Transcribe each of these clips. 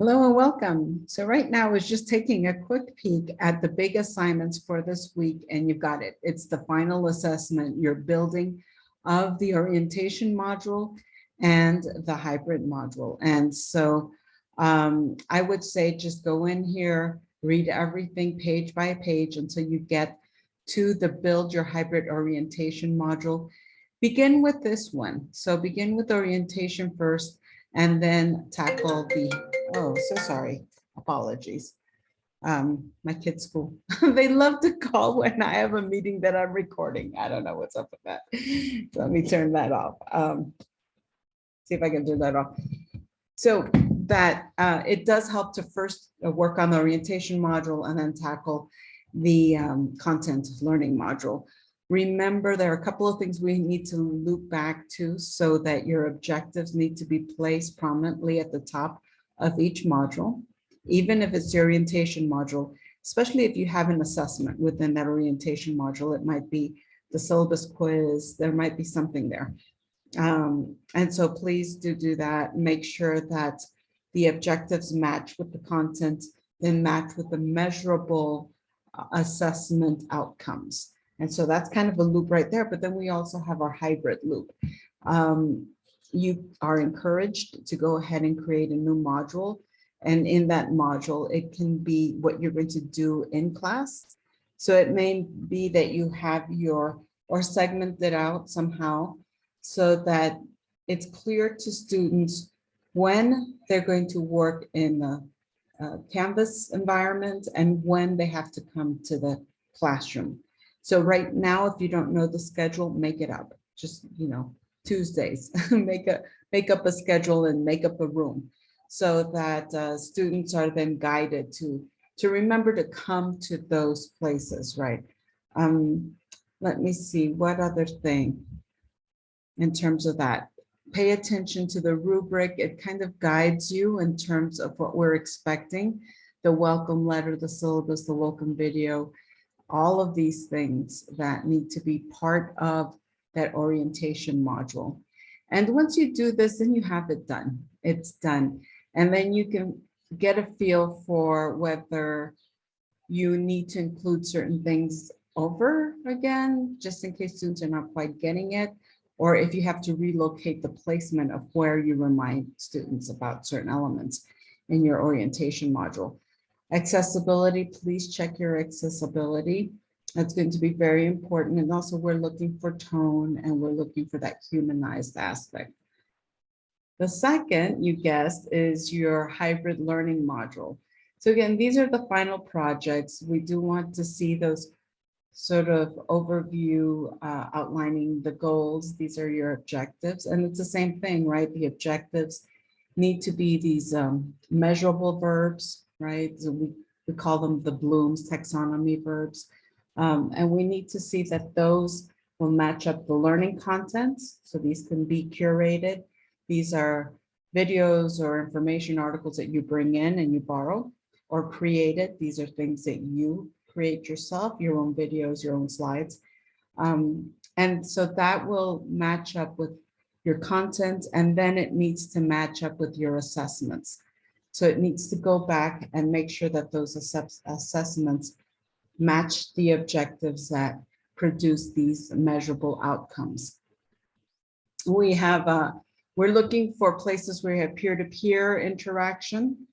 Hello and welcome. So right now I was just taking a quick peek at the big assignments for this week, and you've got it. It's the final assessment you're building of the orientation module and the hybrid module. And so I would say just go in here, read everything page by page until you get to the build your hybrid orientation module. Begin with this one. So begin with orientation first, and then tackle the, oh, so sorry, apologies. My kids' school, they love to call when I have a meeting that I'm recording. I don't know what's up with that. So let me turn that off. See if I can turn that off. So that it does help to first work on the orientation module and then tackle the content learning module. Remember, there are a couple of things we need to loop back to so that your objectives need to be placed prominently at the top of each module, even if it's the orientation module, especially if you have an assessment within that orientation module. It might be the syllabus quiz, there might be something there. And so please do that. Make sure that the objectives match with the content, then match with the measurable assessment outcomes. And so that's kind of a loop right there. But then we also have our hybrid loop. You are encouraged to go ahead and create a new module. And in that module, it can be what you're going to do in class. So it may be that you have or segment it out somehow so that it's clear to students when they're going to work in the Canvas environment and when they have to come to the classroom. So right now, if you don't know the schedule, make it up. Just, Tuesdays, make up a schedule and make up a room so that students are then guided to remember to come to those places, right? Let me see, what other thing in terms of that? Pay attention to the rubric. It kind of guides you in terms of what we're expecting, the welcome letter, the syllabus, the welcome video, all of these things that need to be part of that orientation module. And once you do this, then you have it done. It's done. And then you can get a feel for whether you need to include certain things over again, just in case students are not quite getting it, or if you have to relocate the placement of where you remind students about certain elements in your orientation module. Accessibility, please check your accessibility. That's going to be very important. And also we're looking for tone and we're looking for that humanized aspect. The second, you guessed, is your hybrid learning module. So again, these are the final projects. We do want to see those sort of overview outlining the goals. These are your objectives. And it's the same thing, right? The objectives need to be these measurable verbs, right? So we call them the Bloom's taxonomy verbs. And we need to see that those will match up the learning contents. So these can be curated. These are videos or information articles that you bring in and you borrow or created. These are things that you create yourself, your own videos, your own slides. And so that will match up with your content, and then it needs to match up with your assessments. So it needs to go back and make sure that those assessments match the objectives that produce these measurable outcomes. We have, we're looking for places where you have peer-to-peer interaction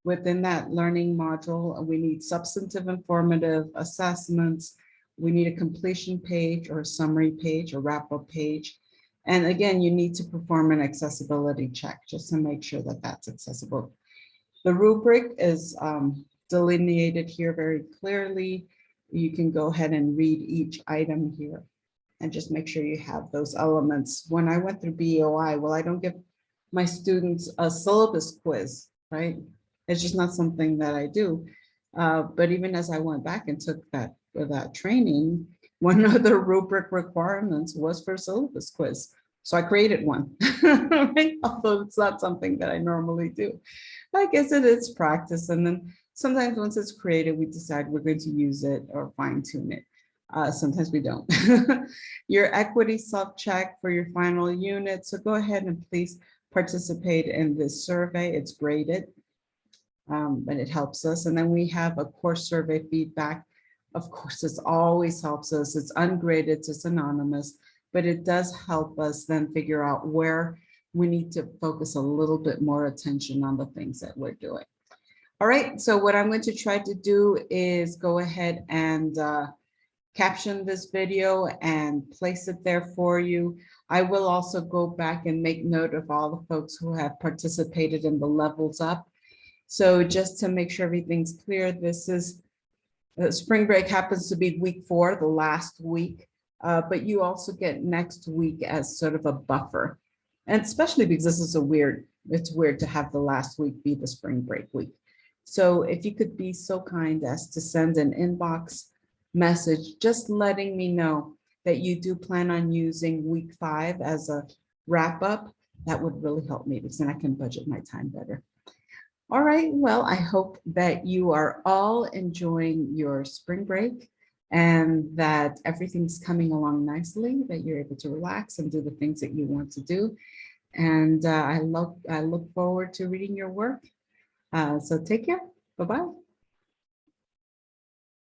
within that learning module. We need substantive informative assessments. We need a completion page or a summary page or wrap-up page. And again, you need to perform an accessibility check just to make sure that that's accessible. The rubric is delineated here very clearly. You can go ahead and read each item here and just make sure you have those elements. When I went through BEHI, well, I don't give my students a syllabus quiz, right? It's just not something that I do. But even as I went back and took that training, one of the rubric requirements was for syllabus quiz. So I created one, right? Although it's not something that I normally do. I guess it is practice. And then sometimes once it's created, we decide we're going to use it or fine tune it. Sometimes we don't. Your equity self-check for your final unit. So go ahead and please participate in this survey. It's graded. but it helps us. And then we have a course survey feedback. Of course, this always helps us. It's ungraded, it's anonymous, but it does help us then figure out where we need to focus a little bit more attention on the things that we're doing. All right, so what I'm going to try to do is go ahead and caption this video and place it there for you. I will also go back and make note of all the folks who have participated in the levels up. So just to make sure everything's clear, this is spring break happens to be week 4, the last week, but you also get next week as sort of a buffer. And especially because this is it's weird to have the last week be the spring break week. So if you could be so kind as to send an inbox message, just letting me know that you do plan on using week 5 as a wrap up, that would really help me because then I can budget my time better. All right, well, I hope that you are all enjoying your spring break and that everything's coming along nicely, that you're able to relax and do the things that you want to do. And I look forward to reading your work. So take care. Bye-bye.